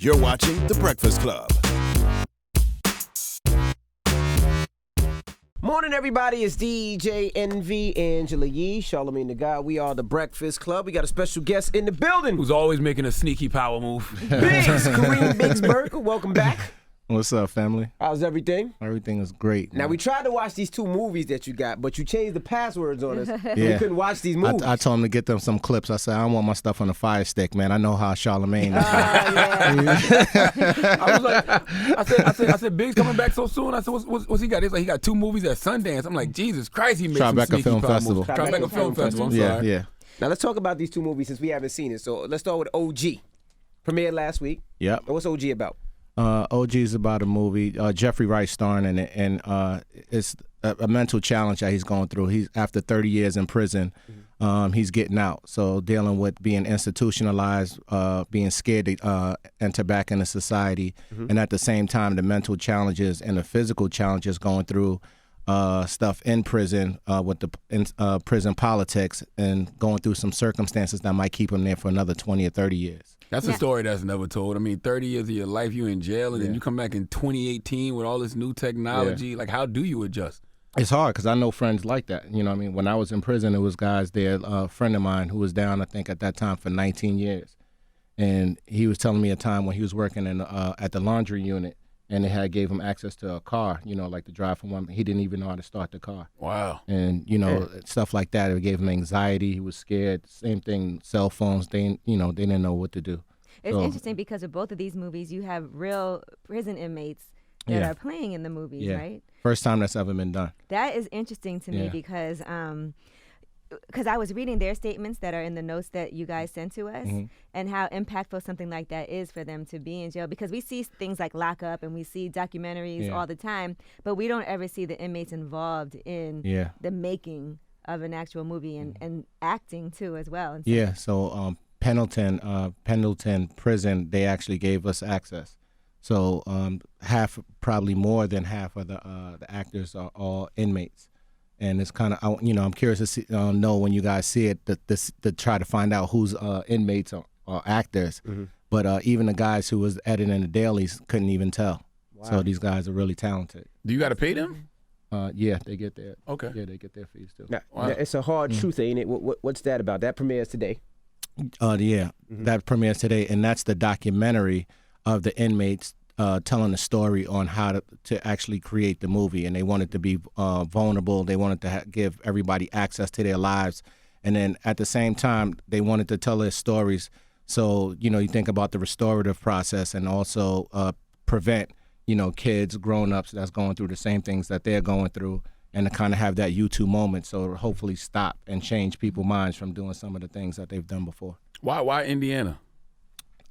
You're watching The Breakfast Club. Morning, everybody. It's DJ NV, Angela Yee, Charlamagne the God. We are The Breakfast Club. We got a special guest in the building. Who's always making a sneaky power move. Biggs, Kareem Burke. Welcome back. What's up, family? How's everything? Everything is great. Now, we tried to watch these two movies that you got, but you changed the passwords on us. Yeah. We couldn't watch these movies. I told him to get them some clips. I said, I don't want my stuff on the fire stick, man. I know how Charlamagne is. I was like, I said, Biggs coming back so soon. I said, what's he got? He's like, he got 2 movies at Sundance. I'm like, Jesus Christ, he made some Tribeca sneaky Film power Festival. moves. Tribeca Film Festival. I'm sorry. Yeah. Now, let's talk about these two movies since we haven't seen it. So let's start with OG. Premiered last week. Yep. What's OG about? OG is about a movie. Jeffrey Wright starring in it, and it's a mental challenge that he's going through. He's after 30 years in prison. He's getting out, so dealing with being institutionalized, being scared to enter back into society, and at the same time, the mental challenges and the physical challenges going through stuff in prison with the prison politics and going through some circumstances that might keep him there for another 20 or 30 years. That's a story that's never told. I mean, 30 years of your life, you in jail, and then you come back in 2018 with all this new technology. Yeah. Like, how do you adjust? It's hard because I know friends like that. You know what I mean? When I was in prison, there was guys there, a friend of mine who was down, I think, at that time for 19 years. And he was telling me a time when he was working in at the laundry unit, and they gave him access to a car, like to drive from one. He didn't even know how to start the car. Wow. And, stuff like that. It gave him anxiety. He was scared. Same thing, cell phones. They didn't know what to do. It's interesting because of both of these movies, you have real prison inmates that are playing in the movies, right? First time that's ever been done. That is interesting to me because I was reading their statements that are in the notes that you guys sent to us and how impactful something like that is for them to be in jail, because we see things like Lock Up and we see documentaries all the time, but we don't ever see the inmates involved in the making of an actual movie and acting too as well. Yeah, so Pendleton Prison, they actually gave us access. So probably more than half of the actors are all inmates. And it's kind of, I'm curious to see, know when you guys see it, to try to find out who's inmates or actors. But even the guys who was editing the dailies couldn't even tell. Wow. So these guys are really talented. Do you got to pay them? Yeah, they get their. Okay. Yeah, they get their fees too. Now, it's a hard truth, ain't it? What's that about? That premieres today. That premieres today, and that's the documentary of the inmates telling the story on how to actually create the movie. And they wanted to be vulnerable. They wanted to give everybody access to their lives, and then at the same time, they wanted to tell their stories. So you think about the restorative process and also prevent kids, grown-ups that's going through the same things that they're going through, and to kind of have that U2 moment, so hopefully stop and change people's minds from doing some of the things that they've done before. Why Indiana?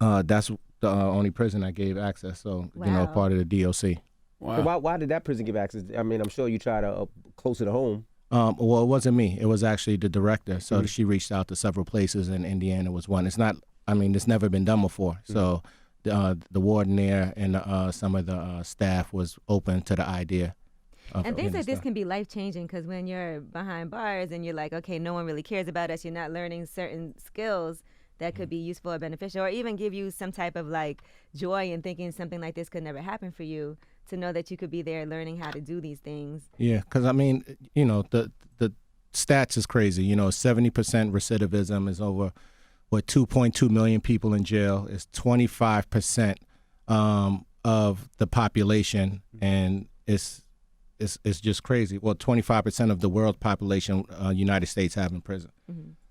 That's the only prison that gave access, so part of the DOC. Wow. So why did that prison give access? I mean, I'm sure you try to closer to home. Well, it wasn't me. It was actually the director. So she reached out to several places, and Indiana was one. It's never been done before. So the warden there and some of the staff was open to the idea. And things like this can be life-changing, because when you're behind bars and you're like, okay, no one really cares about us, you're not learning certain skills that could be useful or beneficial, or even give you some type of like joy in thinking something like this could never happen for you, to know that you could be there learning how to do these things. Yeah, because the stats is crazy. 70% recidivism is over, 2.2 million people in jail. It's 25% of the population, and it's just crazy. Well, 25% of the world population, United States have in prison.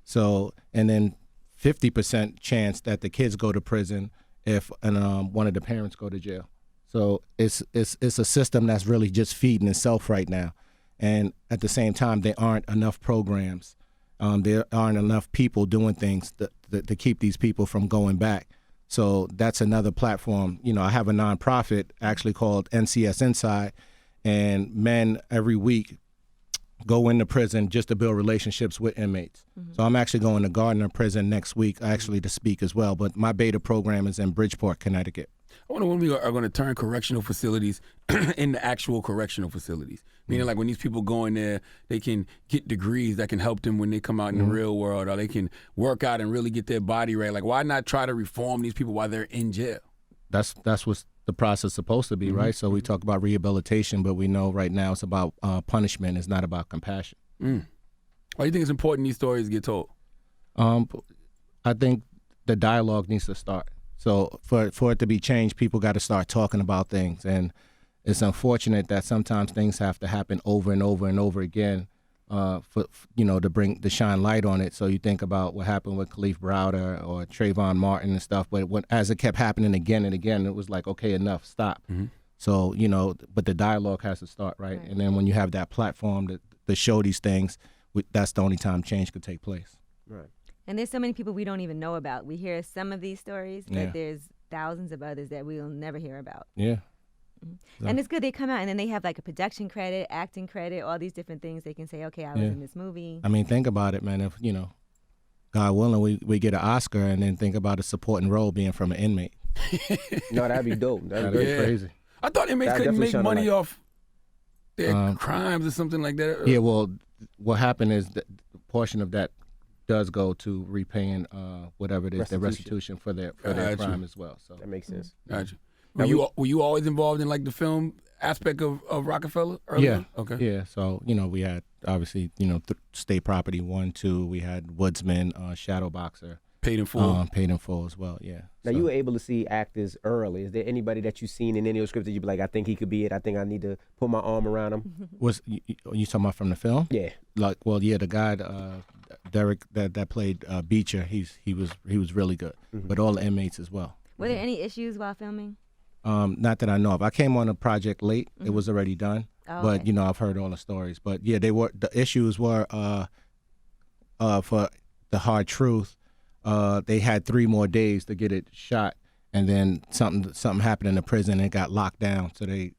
So, and then 50% chance that the kids go to prison if one of the parents go to jail. So it's a system that's really just feeding itself right now. And at the same time, there aren't enough programs. There aren't enough people doing things to keep these people from going back. So that's another platform. I have a nonprofit actually called NCS Inside, and men every week go into prison just to build relationships with inmates. So I'm actually going to Gardner Prison next week, actually to speak as well. But my beta program is in Bridgeport, Connecticut. I wonder when we are going to turn correctional facilities into actual correctional facilities. Meaning, like, when these people go in there, they can get degrees that can help them when they come out in the real world, or they can work out and really get their body right. Like, why not try to reform these people while they're in jail? that's what the process is supposed to be, right? So we talk about rehabilitation, but we know right now it's about punishment. It's not about compassion. Why do you think it's important these stories get told? I think the dialogue needs to start. So for it to be changed, people got to start talking about things, and it's unfortunate that sometimes things have to happen over and over and over again, for to shine light on it. So you think about what happened with Khalif Browder or Trayvon Martin and stuff, but as it kept happening again and again, it was like, okay, enough, stop. So but the dialogue has to start, right? And then when you have that platform to show these things, that's the only time change could take place. Right. And there's so many people we don't even know about. We hear some of these stories, but there's thousands of others that we'll never hear about. Yeah. So. And it's good they come out and then they have like a production credit, acting credit, all these different things. They can say, okay, I was in this movie. I mean, think about it, man. If, God willing, we get an Oscar, and then think about a supporting role being from an inmate. No, that'd be dope. That'd be crazy. I thought inmates couldn't make money off their crimes or something like that. Yeah, well, what happened is that a portion of that does go to repaying whatever it is, the restitution for their crime as well. So that makes sense. Gotcha. Were you always involved in like the film aspect of Rockefeller earlier? Yeah. Okay. Yeah. So we had obviously State Property 1, 2. We had Woodsman, Shadow Boxer. Paid in full. Paid in full as well. Yeah. Now you were able to see actors early. Is there anybody that you've seen in any of the scripts that you'd be like, I think he could be it. I think I need to put my arm around him. Was you talking about from the film? Yeah. The guy Derek that played Beecher. He was really good. But all the inmates as well. Were there any issues while filming? Not that I know of. I came on a project late. It was already done. Oh, but okay. I've heard all the stories. But yeah, the issues were for The Hard Truth. They had 3 more days to get it shot, and then something happened in the prison and it got locked down. So they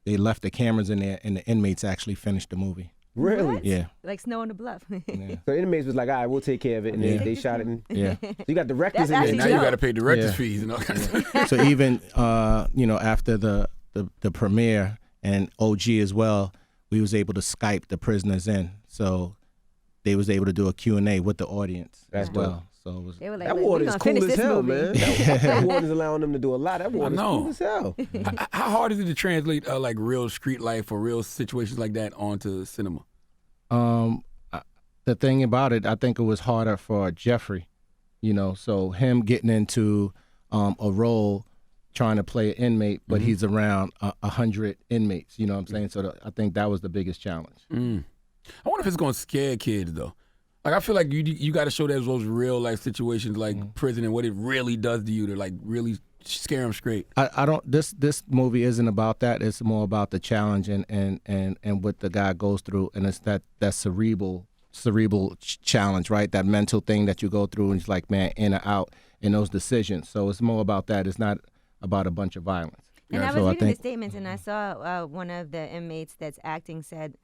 left the cameras in there, and the inmates actually finished the movie. Really? What? Yeah. Like Snow on the Bluff. Yeah. So inmates was like, all right, we'll take care of it, and they shot it. Yeah. So you got directors That's in there. Now actually you got to pay director's fees and all kinds of stuff. So even after the premiere and OG as well, we was able to Skype the prisoners in, so they was able to do a Q&A with the audience as well. So it was, They were like, That "Look, ward we is gonna cool finish as this hell, movie." man. That ward is allowing them to do a lot. That ward is know. cool as hell. How hard is it to translate like real street life or real situations like that onto cinema? the thing about it, I think it was harder for Jeffrey, so him getting into a role trying to play an inmate, but he's around 100 inmates, you know what I'm saying? So I think that was the biggest challenge. I wonder if it's going to scare kids, though. Like, I feel like you got to show those real life situations like prison and what it really does to you to like really scare them straight. I don't. This movie isn't about that. It's more about the challenge and what the guy goes through, and it's that cerebral challenge, right? That mental thing that you go through, and it's like, man, in or out in those decisions. So it's more about that. It's not about a bunch of violence. And I was So reading think, the statements, and I saw one of the inmates that's acting said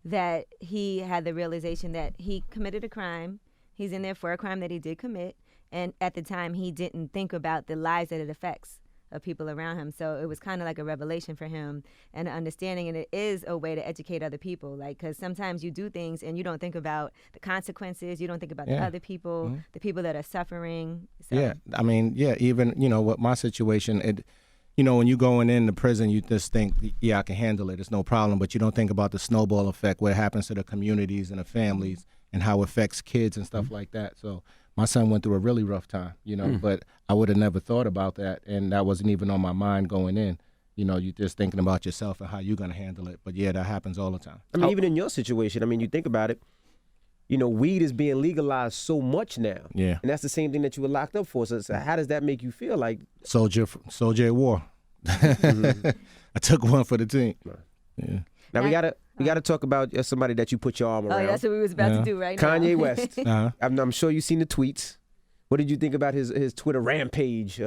that he had the realization that he committed a crime. He's in there for a crime that he did commit. And at the time, he didn't think about the lives that it affects of people around him. So it was kind of like a revelation for him and an understanding. And it is a way to educate other people. Like, because sometimes you do things and you don't think about the consequences. You don't think about the other people, the people that are suffering. So. Yeah, I mean, even, with my situation, when you going into prison, you just think, yeah, I can handle it. It's no problem. But you don't think about the snowball effect, what happens to the communities and the families and how it affects kids and stuff like that. So my son went through a really rough time, but I would have never thought about that. And that wasn't even on my mind going in. You're just thinking about yourself and how you're going to handle it. But, yeah, that happens all the time. I mean, even in your situation, you think about it, weed is being legalized so much now. Yeah. And that's the same thing that you were locked up for. So how does that make you feel? Like soldier at war. I took one for the team. Yeah. Now we gotta talk about somebody that you put your arm around. Oh, that's what we was about to do right now. Kanye West. Uh-huh. I'm sure you've seen the tweets. What did you think about his Twitter rampage,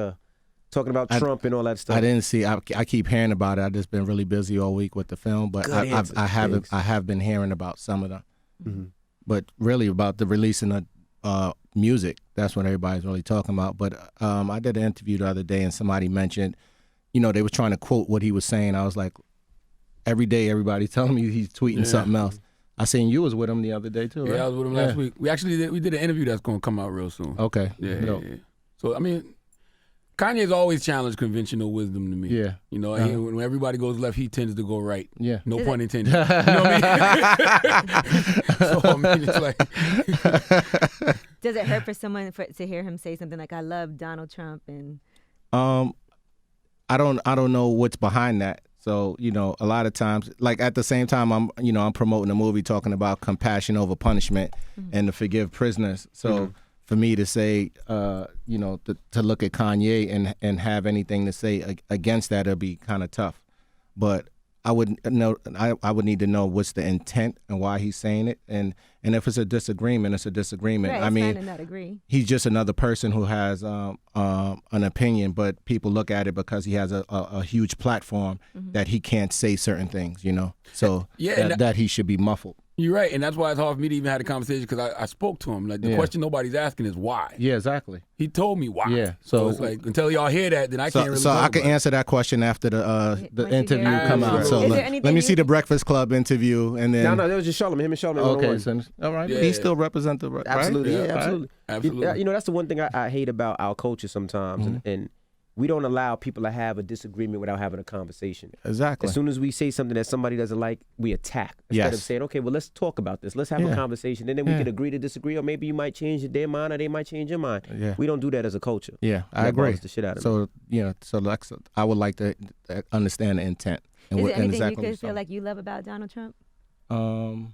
talking about Trump and all that stuff? I didn't see. I keep hearing about it. I've just been really busy all week with the film, but I have been hearing about some of them. Mm-hmm. But really about the releasing of music. That's what everybody's really talking about. But I did an interview the other day, and somebody mentioned, they were trying to quote what he was saying. I was like, every day everybody's telling me he's tweeting something else. I seen you was with him the other day too, right? Yeah, I was with him last week. We actually did an interview that's going to come out real soon. Okay. Yeah. So, Kanye's always challenged conventional wisdom to me. Yeah. You know, when everybody goes left, he tends to go right. Yeah. No pun intended. You know what I mean? So, I mean, it's like... Does it hurt for someone to hear him say something like, I love Donald Trump and... I don't know what's behind that. So, you know, a lot of times, like at the same time, I'm promoting a movie talking about compassion over punishment and to forgive prisoners. So for me to say, to look at Kanye and have anything to say against that, it'll be kind of tough. But I would need to know what's the intent and why he's saying it, and if it's a disagreement, it's a disagreement. Right, I mean, it's fine to not agree. He's just another person who has an opinion, but people look at it because he has a huge platform that he can't say certain things, you know. So that he should be muffled. You're right, and that's why it's hard for me to even have a conversation because I spoke to him. Like the question nobody's asking is why. Yeah, exactly. He told me why. Yeah, so it's like until y'all hear that, then I can't really. So talk I can about answer that question after the interview come out. Right. So let me see the Breakfast Club interview, and then No, that was just Charlamagne. Him and Charlamagne. okay, so, all right. Yeah. He still represent the right? Absolutely, Right? yeah, absolutely. Absolutely. You know, that's the one thing I hate about our culture sometimes, and we don't allow people to have a disagreement without having a conversation. Exactly. As soon as we say something that somebody doesn't like, we attack. Instead of saying, okay, well, let's talk about this. Let's have a conversation. And then we can agree to disagree, or maybe you might change their mind or they might change your mind. Yeah. We don't do that as a culture. Yeah, I That agree. bothers the shit out of me. So Lex, I would like to understand the intent. And Is there anything exactly you what could feel like you love about Donald Trump? No.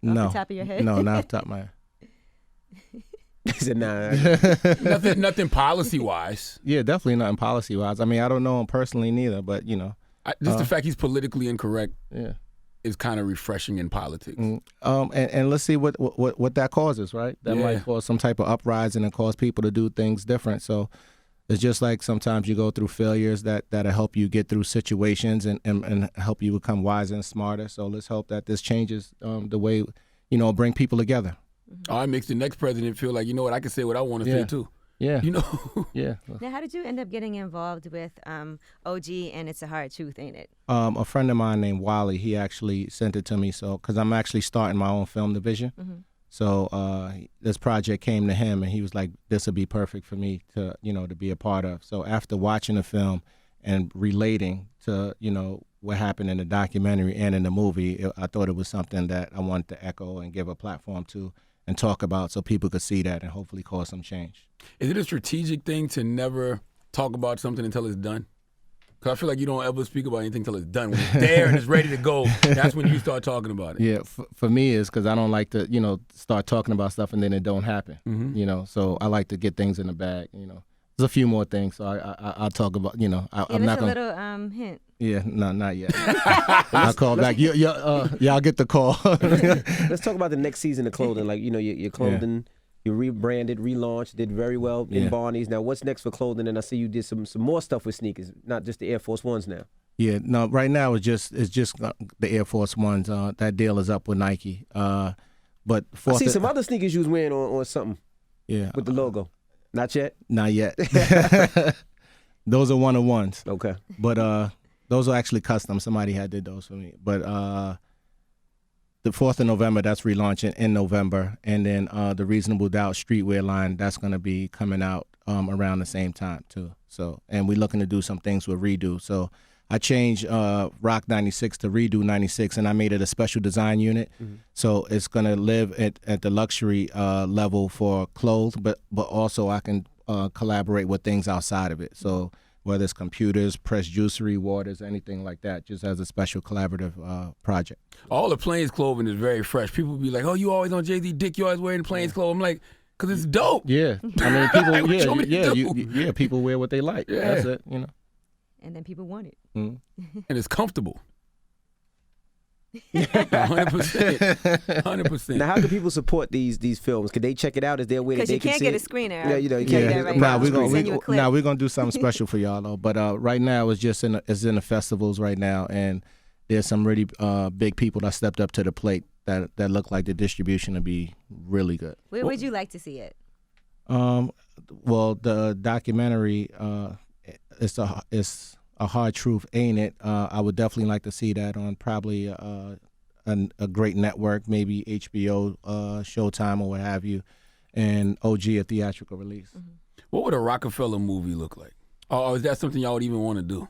Off the top of your head? No, not off the top of my head. He said, nah. nothing policy wise. Yeah, definitely nothing policy wise. I mean, I don't know him personally neither, but you know, Just the fact he's politically incorrect yeah, is kind of refreshing in politics. and let's see what that causes, right? That might cause some type of uprising and cause people to do things different. So it's just like sometimes you go through failures that'll help you get through situations and help you become wiser and smarter. So let's hope that this changes the way, bring people together. Oh, it makes the next president feel like, you know what, I can say what I want to say too. Yeah. You know? Yeah. Now, how did you end up getting involved with OG and It's a Hard Truth, ain't it? A friend of mine named Wally, he actually sent it to me. So, because I'm actually starting my own film division. So this project came to him and he was like, this would be perfect for me to be a part of. So after watching the film and relating to, what happened in the documentary and in the movie, I thought it was something that I wanted to echo and give a platform to and talk about so people could see that and hopefully cause some change. Is it a strategic thing to never talk about something until it's done? Because I feel like you don't ever speak about anything until it's done. When it's there and it's ready to go, that's when you start talking about it. Yeah, for me it's because I don't like to, start talking about stuff and then it don't happen. So I like to get things in the bag, There's a few more things, so I'll talk about, I'm not going to. Give us a little hint. Yeah, no, not yet. I'll call back. I'll get the call. Let's talk about the next season of clothing. Like, your clothing, you rebranded, relaunched, did very well in Barney's. Now, what's next for clothing? And I see you did some more stuff with sneakers, not just the Air Force Ones now. Yeah, no, right now it's just the Air Force Ones. That deal is up with Nike. But I see some other sneakers you was wearing on something. Yeah. With the logo. Not yet? Not yet. Those are one-of-ones. Okay. But those are actually custom. Somebody had did those for me. But the 4th of November, that's relaunching in November. And then the Reasonable Doubt streetwear line, that's going to be coming out around the same time too. So, and we're looking to do some things with Redo. So I changed Rock 96 to Redo 96, and I made it a special design unit. So it's going to live at the luxury level for clothes, but also I can collaborate with things outside of it. So whether it's computers, pressed juicery, waters, anything like that, just as a special collaborative project. All the Plains clothing is very fresh. People be like, oh, you always on Jay-Z Dick, you always wearing the Plains clothes. I'm like, because it's dope. Yeah. I mean, people, Like, what you want me to do? people wear what they like. Yeah. That's it, And then people want it. And it's comfortable. 100%. 100%. Now, how can people support these films? Can they check it out? Is there a way that Because they you can can't see get a it? screener. Yeah, you can't can't get get it a- right Nah, now. we're Send gonna- you a clip. we're gonna do something special for y'all though. But right now it's just in the festivals right now, and there's some really big people that stepped up to the plate that look like the distribution to be really good. Where would you like to see it? Well, the documentary, it's a hard truth, ain't it? I would definitely like to see that on probably a great network, maybe HBO, Showtime, or what have you, and OG a theatrical release. What would a Rockefeller movie look like? Oh, is that something y'all would even want to do?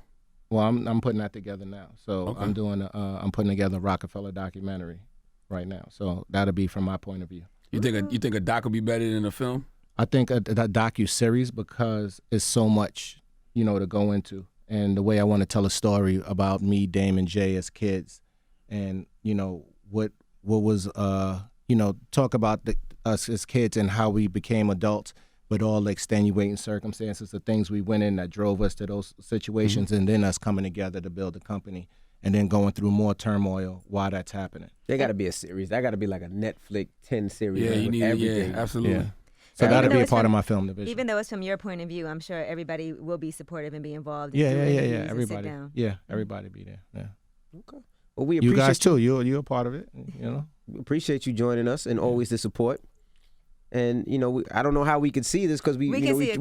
Well, I'm putting that together now. So Okay. I'm putting together a Rockefeller documentary right now. So that'll be from my point of view. You think a doc would be better than a film? I think a docu-series because it's so much, to go into. And the way I want to tell a story about me, Dame, and Jay as kids. And, what was, talk about us as kids and how we became adults, but all the extenuating circumstances, the things we went in that drove us to those situations, and then us coming together to build a company. And then going through more turmoil while that's happening. There got to be a series. That got to be like a Netflix 10 series. Yeah, you with need everything. Yeah, absolutely. Yeah. So that'll be a part of my film division. Even though it's from your point of view, I'm sure everybody will be supportive and be involved. Yeah. Everybody. Everybody be there. Yeah. Okay. Well, we appreciate You guys too. You're a part of it. We appreciate you joining us and always the support. And I don't know how we could see this because we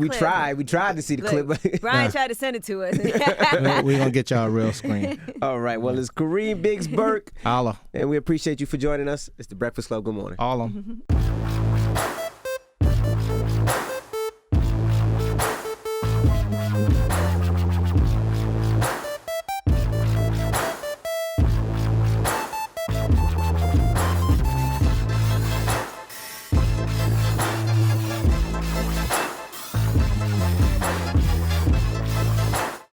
tried to see the clip. But Brian tried to send it to us. We're gonna get y'all a real screen. All right. Well, it's Kareem Biggs Burke. Holla. And we appreciate you for joining us. It's the Breakfast Club. Good morning. All of them.